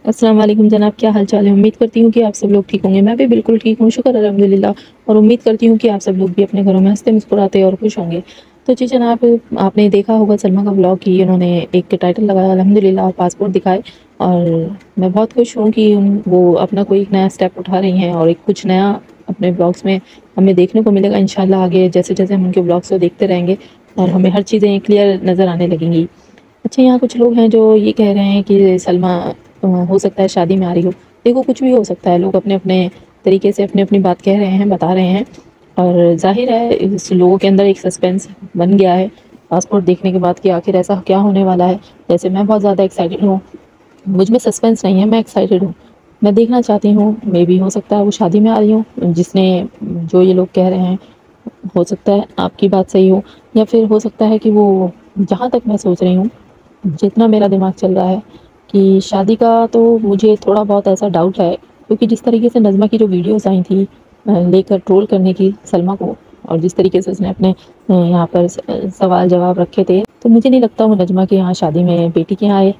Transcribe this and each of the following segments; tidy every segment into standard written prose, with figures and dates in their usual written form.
السلام علیکم جناب، کیا حال چال ہے؟ امید کرتی ہوں کہ آپ سب لوگ ٹھیک ہوں گے۔ میں بھی بالکل ٹھیک ہوں، شکر الحمدللہ۔ اور امید کرتی ہوں کہ آپ سب لوگ بھی اپنے گھروں میں ہنستے مسکراتے اور خوش ہوں گے۔ تو جی جناب، آپ نے دیکھا ہوگا سلمیٰ کا بلاگ کی انہوں نے ایک ٹائٹل لگایا الحمدللہ اور پاسپورٹ دکھائے، اور میں بہت خوش ہوں کہ وہ اپنا کوئی نیا اسٹیپ اٹھا رہی ہیں اور ایک کچھ نیا اپنے بلاگس میں ہمیں دیکھنے کو ملے گا انشاءاللہ آگے، جیسے جیسے ہم ان کے بلاگس کو دیکھتے رہیں گے اور ہمیں ہر چیزیں کلیئر نظر آنے لگیں گی۔ اچھا، یہاں کچھ لوگ ہیں جو یہ کہہ رہے ہیں کہ سلمیٰ ہو سکتا ہے شادی میں آ رہی ہو۔ دیکھو، کچھ بھی ہو سکتا ہے، لوگ اپنے اپنے طریقے سے اپنی اپنی بات کہہ رہے ہیں، بتا رہے ہیں، اور ظاہر ہے اس لوگوں کے اندر ایک سسپینس بن گیا ہے پاسپورٹ دیکھنے کے بعد کہ آخر ایسا کیا ہونے والا ہے۔ جیسے میں بہت زیادہ ایکسائٹیڈ ہوں، مجھ میں سسپینس نہیں ہے، میں ایکسائٹیڈ ہوں، میں دیکھنا چاہتی ہوں۔ مے بی ہو سکتا ہے وہ شادی میں آ رہی ہوں، جس نے جو یہ لوگ کہہ رہے ہیں ہو سکتا ہے آپ کی بات صحیح ہو، یا پھر ہو سکتا ہے کہ وہ، جہاں تک میں سوچ رہی ہوں، جتنا میرا دماغ چل رہا ہے کہ شادی کا، تو مجھے تھوڑا بہت ایسا ڈاؤٹ ہے، کیونکہ جس طریقے سے نظمہ کی جو ویڈیوز آئی تھیں لے کر ٹرول کرنے کی سلمیٰ کو، اور جس طریقے سے اس نے اپنے یہاں پر سوال جواب رکھے تھے، تو مجھے نہیں لگتا وہ نظمہ کے یہاں شادی میں بیٹی کے یہاں آئے،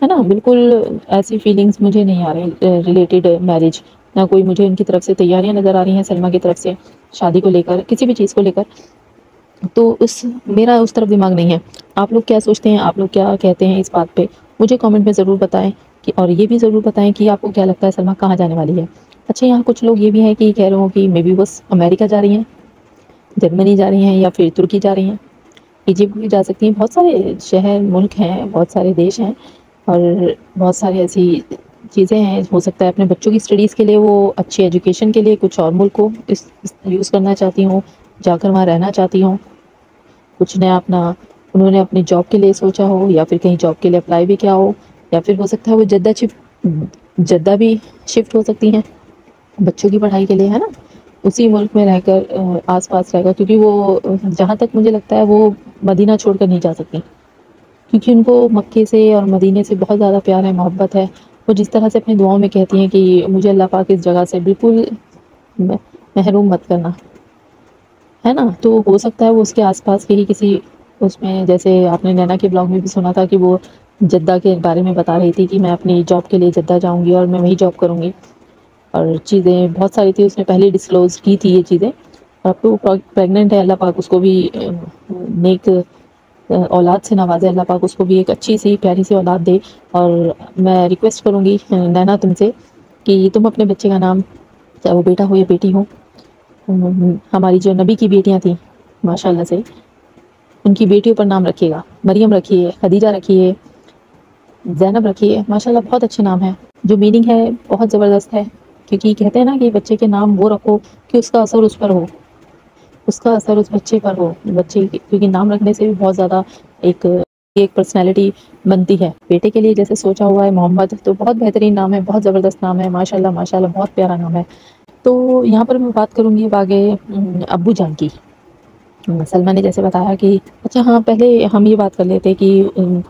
ہے نا۔ بالکل ایسی فیلنگز مجھے نہیں آ رہی ریلیٹڈ میرج، نہ کوئی مجھے ان کی طرف سے تیاریاں نظر آ رہی ہیں سلمیٰ کی طرف سے شادی کو لے کر، کسی بھی چیز کو لے کر۔ تو میرا اس طرف دماغ نہیں ہے۔ آپ لوگ کیا سوچتے ہیں؟ آپ لوگ کیا کہتے ہیں اس بات پہ؟ مجھے کامنٹ میں ضرور بتائیں کہ، اور یہ بھی ضرور بتائیں کہ آپ کو کیا لگتا ہے سلمیٰ کہاں جانے والی ہے۔ اچھا، یہاں کچھ لوگ یہ بھی ہیں کہ کہہ رہے ہوں کہ مے بی بس امریکہ جا رہی ہیں، جرمنی جا رہی ہیں، یا پھر ترکی جا رہی ہیں، ایجپٹ بھی جا سکتی ہیں۔ بہت سارے شہر ملک ہیں، بہت سارے دیش ہیں، اور بہت ساری ایسی چیزیں ہیں۔ ہو سکتا ہے اپنے بچوں کی اسٹڈیز کے لیے، وہ اچھی ایجوکیشن کے لیے کچھ اور ملک کو یوز کرنا چاہتی ہوں، جا کر وہاں رہنا چاہتی ہوں، کچھ نیا اپنا انہوں نے اپنی جاب کے لیے سوچا ہو، یا پھر کہیں جاب کے لیے اپلائی بھی کیا ہو، یا پھر ہو سکتا ہے وہ جدہ بھی شفٹ ہو سکتی ہیں بچوں کی پڑھائی کے لیے، ہے نا، اسی ملک میں رہ کر، آس پاس رہ کر، کیونکہ وہ، جہاں تک مجھے لگتا ہے وہ مدینہ چھوڑ کر نہیں جا سکتی، کیونکہ ان کو مکے سے اور مدینے سے بہت زیادہ پیار ہے، محبت ہے۔ وہ جس طرح سے اپنی دعاؤں میں کہتی ہیں کہ مجھے اللہ پاک اس جگہ سے بالکل محروم مت کرنا، ہے نا۔ تو ہو سکتا ہے وہ اس کے آس پاس کے ہی کسی اس میں، جیسے آپ نے نینا کے بلاگ میں بھی سنا تھا کہ وہ جدہ کے بارے میں بتا رہی تھی کہ میں اپنی جاب کے لیے جدہ جاؤں گی اور میں وہی جاب کروں گی، اور چیزیں بہت ساری تھی، اس نے پہلے ڈسکلوز کی تھی یہ چیزیں، اور اب تو پریگننٹ ہے، اللہ پاک اس کو بھی نیک اولاد سے نوازے، اللہ پاک اس کو بھی ایک اچھی سی پیاری سی اولاد دے۔ اور میں ریکویسٹ کروں گی نینا تم سے کہ تم اپنے بچے کا نام، چاہے وہ بیٹا ہو یا بیٹی ہو، ہماری جو نبی کی بیٹیاں تھیں ماشاء اللہ سے، ان کی بیٹیوں پر نام رکھیے گا۔ مریم رکھیے، خدیجہ رکھیے، زینب رکھیے، ماشاء اللہ بہت اچھے نام ہیں، جو میننگ ہے بہت زبردست ہے، کیونکہ کہتے ہیں نا کہ بچے کے نام وہ رکھو کہ اس کا اثر اس پر ہو، اس کا اثر اس بچے پر ہو، کیونکہ نام رکھنے سے بھی بہت زیادہ ایک پرسنالٹی بنتی ہے۔ بیٹے کے لیے جیسے سوچا ہوا ہے محمد، تو بہت بہترین نام ہے، بہت زبردست نام ہے، ماشاءاللہ ماشاءاللہ بہت پیارا نام ہے۔ تو یہاں پر میں بات کروں گی آگے ابو جان کی۔ سلمیٰ نے جیسے بتایا کہ، اچھا ہاں، پہلے ہم یہ بات کر لیتے کہ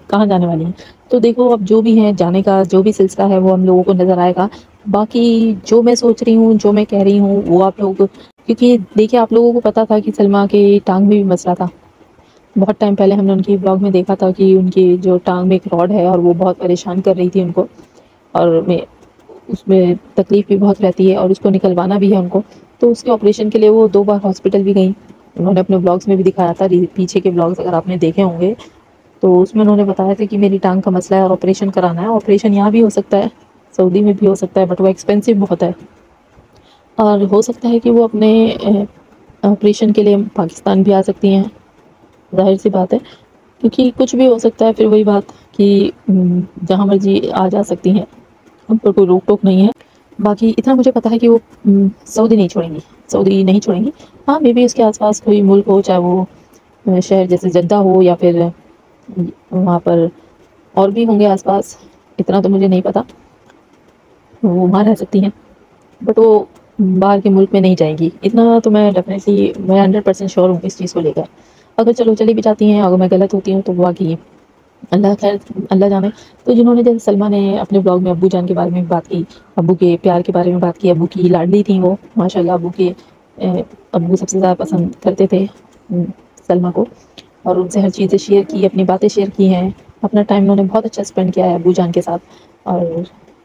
کہاں جانے والی ہیں۔ تو دیکھو، اب جو بھی ہے جانے کا جو بھی سلسلہ ہے وہ ہم لوگوں کو نظر آئے گا، باقی جو میں سوچ رہی ہوں، جو میں کہہ رہی ہوں، وہ آپ لوگ، کیونکہ دیکھیں آپ لوگوں کو پتا تھا کہ سلمیٰ کے ٹانگ میں بھی مسئلہ تھا، بہت ٹائم پہلے ہم نے ان کی بلاگ میں دیکھا تھا کہ ان کی جو ٹانگ میں ایک راڈ ہے اور وہ بہت پریشان کر رہی تھی ان کو، اور اس میں تکلیف بھی بہت رہتی ہے، اور اس کو نکلوانا بھی ہے ان کو، تو اس کے آپریشن کے لیے وہ 2 بار ہاسپٹل بھی گئیں۔ انہوں نے اپنے بلاگس میں بھی دکھایا تھا، پیچھے کے بلاگس اگر آپ نے دیکھے ہوں گے تو اس میں انہوں نے بتایا تھا کہ میری ٹانگ کا مسئلہ ہے اور آپریشن کرانا ہے۔ آپریشن یہاں بھی ہو سکتا ہے، سعودی میں بھی ہو سکتا ہے، بٹ وہ ایکسپینسو بہت ہے، اور ہو سکتا ہے کہ وہ اپنے آپریشن کے لیے پاکستان بھی آ سکتی ہیں، ظاہر سی بات ہے، کیونکہ کچھ بھی ہو سکتا ہے۔ پھر وہی بات کہ جہاں مرضی آ جا سکتی ہیں، ان پر کوئی روک ٹوک نہیں ہے۔ باقی اتنا مجھے پتا ہے کہ وہ سعودی نہیں چھوڑیں گی، سعودی نہیں چھوڑیں گی۔ ہاں، مے بی اس کے آس پاس کوئی ملک ہو، چاہے وہ شہر جیسے جدہ ہو، یا پھر وہاں پر اور بھی ہوں گے آس پاس، اتنا تو مجھے نہیں پتا، وہ وہاں رہ سکتی ہیں، بٹ وہ باہر کے ملک میں نہیں جائیں گی، اتنا تو میں ڈیفینیٹلی، میں 100% شیور ہوں اس چیز کو لے کر۔ اگر چلی بھی جاتی ہیں، اگر میں غلط ہوتی ہوں تو باقی اللہ خیر، اللہ جانے۔ تو جنہوں نے، جیسے سلمیٰ نے اپنے بلاگ میں ابو جان کے بارے میں بات کی، ابو کے پیار کے بارے میں بات کی، ابو کی لاڈلی تھیں وہ، ماشاءاللہ ابو سب سے زیادہ پسند کرتے تھے سلمیٰ کو، اور ان سے ہر چیزیں شیئر کی، اپنی باتیں شیئر کی ہیں، اپنا ٹائم انہوں نے بہت اچھا اسپینڈ کیا ہے ابو جان کے ساتھ، اور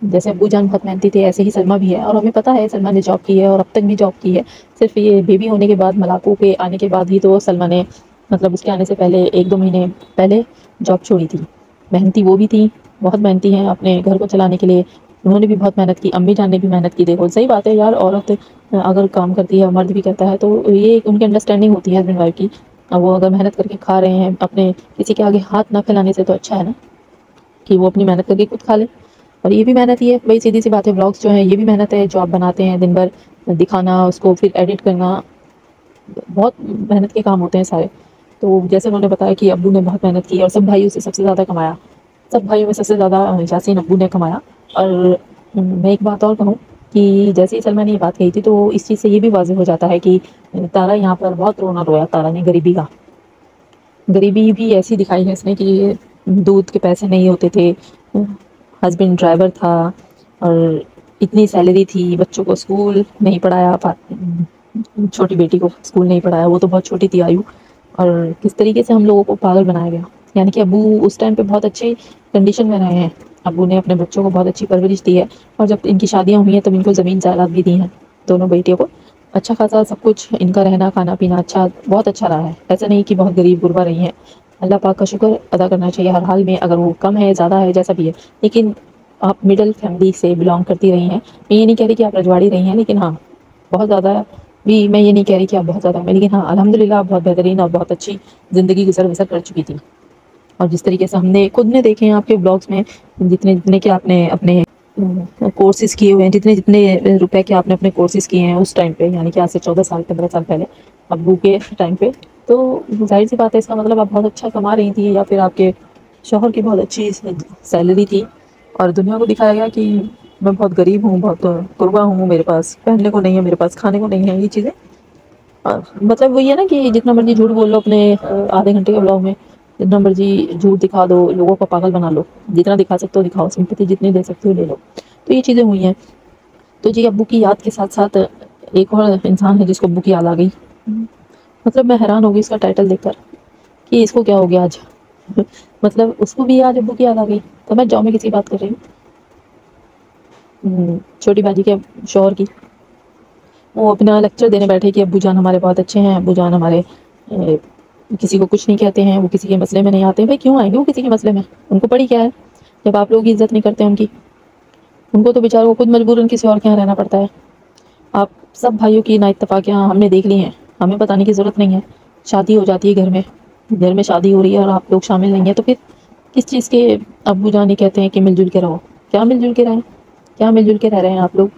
جیسے ابو جان بہت محنتی تھے ایسے ہی سلمیٰ بھی ہے، اور ہمیں پتہ ہے سلمیٰ نے جاب کی ہے اور اب تک بھی جاب کی ہے۔ صرف یہ بیبی ہونے کے بعد، ملاقوں کے آنے کے بعد ہی تو سلمیٰ نے، مطلب اس کے آنے سے پہلے 1-2 مہینے پہلے جاب چھوڑی تھی۔ محنتی وہ بھی تھی، بہت محنتی ہیں اپنے گھر کو چلانے کے لیے، انہوں نے بھی بہت محنت کی، امی جان نے بھی محنت کی۔ دیکھو صحیح بات ہے یار، عورت اگر کام کرتی ہے، مرد بھی کرتا ہے، تو یہ ان کی انڈرسٹینڈنگ ہوتی ہے ہسبینڈ وائف کی۔ اب وہ اگر محنت کر کے کھا رہے ہیں، اپنے کسی کے آگے ہاتھ نہ پھیلانے سے تو اچھا ہے نا کہ وہ اپنی محنت کر کے خود کھا لے۔ اور یہ بھی محنت ہی ہے بھائی، سیدھی سی بات ہے، بلاگس جو ہیں یہ بھی محنت ہے، جو آپ بناتے ہیں دن بھر دکھانا، اس کو پھر ایڈٹ کرنا، بہت محنت کے کام ہوتے ہیں سارے۔ تو جیسے انہوں نے بتایا کہ ابو نے بہت محنت کی اور سب بھائیوں سے سب سے زیادہ کمایا، سب بھائیوں میں سب سے زیادہ یاسین ابو نے کمایا۔ اور میں ایک بات اور کہوں کہ جیسے ہی سلمیٰ نے یہ بات کہی تھی، تو اس چیز سے یہ بھی واضح ہو جاتا ہے کہ تارا یہاں پر بہت رونا رویا، تارا نے غریبی کا، غریبی بھی ایسی دکھائی ہے اس نے کہ دودھ کے پیسے نہیں ہوتے تھے، ہسبینڈ ڈرائیور تھا اور اتنی سیلری تھی، بچوں کو اسکول نہیں پڑھایا، چھوٹی بیٹی کو اسکول نہیں پڑھایا، وہ تو بہت چھوٹی تھی آیو، اور کس طریقے سے ہم لوگوں کو پاگل بنایا گیا۔ یعنی کہ ابو اس ٹائم پہ بہت اچھے کنڈیشن میں رہے ہیں، ابو نے اپنے بچوں کو بہت اچھی پرورش دی ہے، اور جب ان کی شادیاں ہوئی ہیں تب ان کو زمین جائیداد بھی دی ہیں، دونوں بیٹیوں کو اچھا خاصا سب کچھ، ان کا رہنا کھانا پینا اچھا، بہت اچھا رہا ہے، ایسا نہیں کہ بہت غریب غربا رہی ہیں۔ اللہ پاک کا شکر ادا کرنا چاہیے ہر حال میں، اگر وہ کم ہے زیادہ ہے جیسا بھی ہے، لیکن آپ مڈل فیملی سے بلانگ کرتی رہی ہیں۔ میں یہ نہیں کہہ رہی کہ آپ رجواڑی رہی ہیں، لیکن ہاں بہت زیادہ بھی میں یہ نہیں کہہ رہی کہ آپ بہت زیادہ میں، لیکن ہاں الحمدللہ آپ بہت بہترین اور بہت اچھی زندگی گزر بسر کر چکی تھی۔ اور جس طریقے سے ہم نے خود نے دیکھے ہیں آپ کے بلاگس میں، جتنے جتنے کہ آپ نے اپنے کورسز کیے ہوئے ہیں، جتنے جتنے روپے کے آپ نے اپنے کورسز کیے ہیں اس ٹائم پہ، یعنی کہ آج سے 14 سال 15 سال پہلے ابو کے ٹائم پہ، تو ظاہر سی بات ہے اس کا مطلب آپ بہت اچھا کما رہی تھی، یا پھر آپ کے شوہر کی بہت اچھی سیلری تھی، اور دنیا کو دکھایا گیا کہ میں بہت غریب ہوں، بہت قربا ہوں، میرے پاس پہننے کو نہیں ہے، میرے پاس کھانے کو نہیں ہے، یہ چیزیں مطلب وہی ہے نا کہ جتنا مرضی جھوٹ بول لو اپنے آدھے گھنٹے کے بلاگ میں، جتنا مرضی جھوٹ دکھا دو، لوگوں کو پاگل بنا لو، جتنا دکھا سکتے ہو دکھاؤ، سمپتی جتنی دے سکتے ہو لے لو، تو یہ چیزیں ہوئی ہیں۔ تو جی ابو کی یاد کے ساتھ ساتھ ایک اور انسان ہے جس کو ابو کی یاد آ گئی، مطلب میں حیران ہو گئی اس کا ٹائٹل دیکھ کر کہ اس کو کیا ہو گیا آج مطلب اس کو بھی آج ابو کی یاد آ گئی۔ تو میں جاؤ میں کسی بات کر رہی ہوں، چھوٹی باجی کے شوہر کی، وہ اپنا لیکچر دینے بیٹھے کہ ابو جان ہمارے بہت اچھے ہیں، ابو جان ہمارے کسی کو کچھ نہیں کہتے ہیں، وہ کسی کے مسئلے میں نہیں آتے۔ بھائی کیوں آئیں گے وہ کسی کے مسئلے میں، ان کو پڑی کیا ہے جب آپ لوگ عزت نہیں کرتے ان کی، ان کو تو بیچاروں کو خود مجبوراً کسی اور کے یہاں رہنا پڑتا ہے۔ آپ سب بھائیوں کی نا اتفاقیاں ہم نے دیکھ لی ہیں، ہمیں بتانے کی ضرورت نہیں ہے، شادی ہو جاتی ہے گھر میں شادی ہو رہی ہے اور آپ لوگ شامل نہیں ہیں، تو پھر کس چیز کے ابو جان ہی کہتے ہیں کہ مل جل کے رہو؟ کیا مل جل کے رہیں؟ کیا مل جل کے رہ رہے ہیں آپ لوگ؟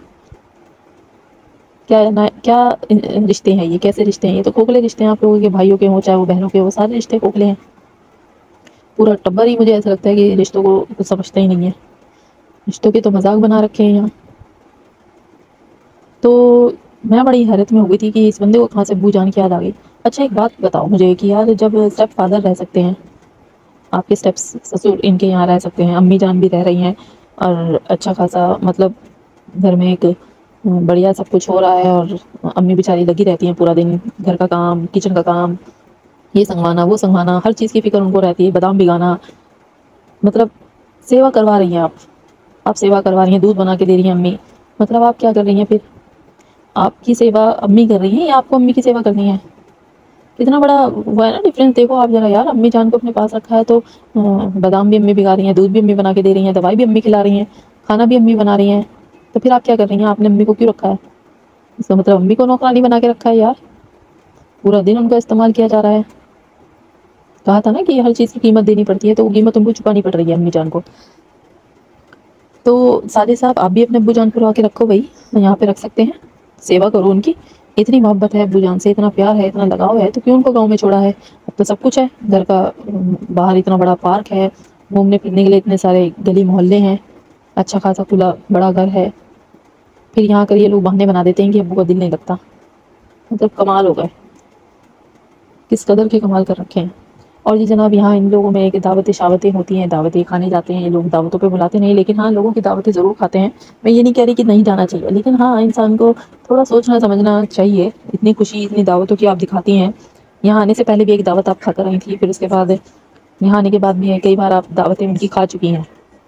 کیا رشتے ہیں یہ؟ کیسے رشتے ہیں یہ؟ تو کھوکھلے رشتے ہیں آپ لوگوں کے، بھائیوں کے ہوں چاہے وہ بہنوں کے ہوں، سارے رشتے کھوکھلے ہیں۔ پورا ٹبر ہی مجھے ایسا لگتا ہے کہ رشتوں کو کچھ سمجھتا ہی نہیں ہے، رشتوں کے تو مذاق بنا رکھے ہیں یہاں۔ تو میں بڑی حیرت میں ہو گئی تھی کہ اس بندے کو کہاں سے ابو جان کی یاد آ گئی۔ اچھا ایک بات بتاؤ مجھے کہ یار جب اسٹیپ فادر رہ سکتے ہیں، آپ کے اسٹیپ سسر ان کے یہاں رہ سکتے ہیں، امی جان بھی رہ رہی ہیں، اور اچھا خاصا مطلب گھر میں ایک بڑھیا سب کچھ ہو رہا ہے، اور امی بیچاری لگی رہتی ہیں پورا دن، گھر کا کام، کچن کا کام، یہ سنگوانا وہ سنگوانا، ہر چیز کی فکر ان کو رہتی ہے، بادام بھگانا، مطلب سیوا کروا رہی ہیں آپ سیوا کروا رہی ہیں، دودھ بنا کے دے رہی ہیں امی، مطلب آپ کیا کر رہی ہیں پھر؟ آپ کی سیوا امی کر رہی ہیں یا آپ کو امی کی سیوا کرنی ہے؟ کتنا بڑا وہ ہے نا ڈفرینس، دیکھو آپ ذرا یار، امی جان کو اپنے پاس رکھا ہے تو بادام بھی امی بھگا رہی ہیں، دودھ بھی امی بنا کے دے رہی ہیں، دوائی بھی امی کھلا رہی ہیں، کھانا بھی امی بنا رہی ہیں، تو پھر آپ کیا کر رہی ہیں؟ آپ نے امی کو کیوں رکھا ہے؟ اس کا مطلب امی کو نوکرانی بنا کے رکھا ہے یار، پورا دن ان کا استعمال کیا جا رہا ہے۔ کہا تھا نا کہ ہر چیز کی قیمت دینی پڑتی ہے، تو وہ قیمت ان کو چکانی پڑ رہی ہے امی جان کو۔ تو سادے صاحب آپ بھی اپنے ابو جان کو لا کے رکھو بھائی، یہاں پہ رکھ سکتے ہیں، سیوا کرو ان کی، اتنی محبت ہے ابو جان سے، اتنا پیار ہے، اتنا لگاؤ ہے، تو کیوں ان کو گاؤں میں چھوڑا ہے؟ اب تو سب کچھ ہے، گھر کا باہر اتنا بڑا پارک ہے، گھومنے پھرنے کے لیے اتنے سارے گلی محلے ہیں، اچھا خاصا کھلا بڑا گھر ہے، پھر یہاں کر یہ لوگ بہانے بنا دیتے ہیں کہ ابو کا دل نہیں لگتا۔ مطلب کمال ہو گئے، کس قدر کے کمال کر رکھے ہیں۔ اور جی جناب یہاں ان لوگوں میں ایک دعوتیں شاوتیں ہوتی ہیں، دعوتیں کھانے جاتے ہیں یہ لوگ، دعوتوں پہ بلاتے نہیں، لیکن ہاں لوگوں کی دعوتیں ضرور کھاتے ہیں۔ میں یہ نہیں کہہ رہی کہ نہیں جانا چاہیے، لیکن ہاں انسان کو تھوڑا سوچنا سمجھنا چاہیے، اتنی خوشی اتنی دعوتوں کی آپ دکھاتی ہیں، یہاں آنے سے پہلے بھی ایک دعوت آپ کھا کر آئی تھی، پھر اس کے بعد یہاں آنے کے بعد بھی کئی بار آپ دعوتیں ان کی کھا چکی ہیں،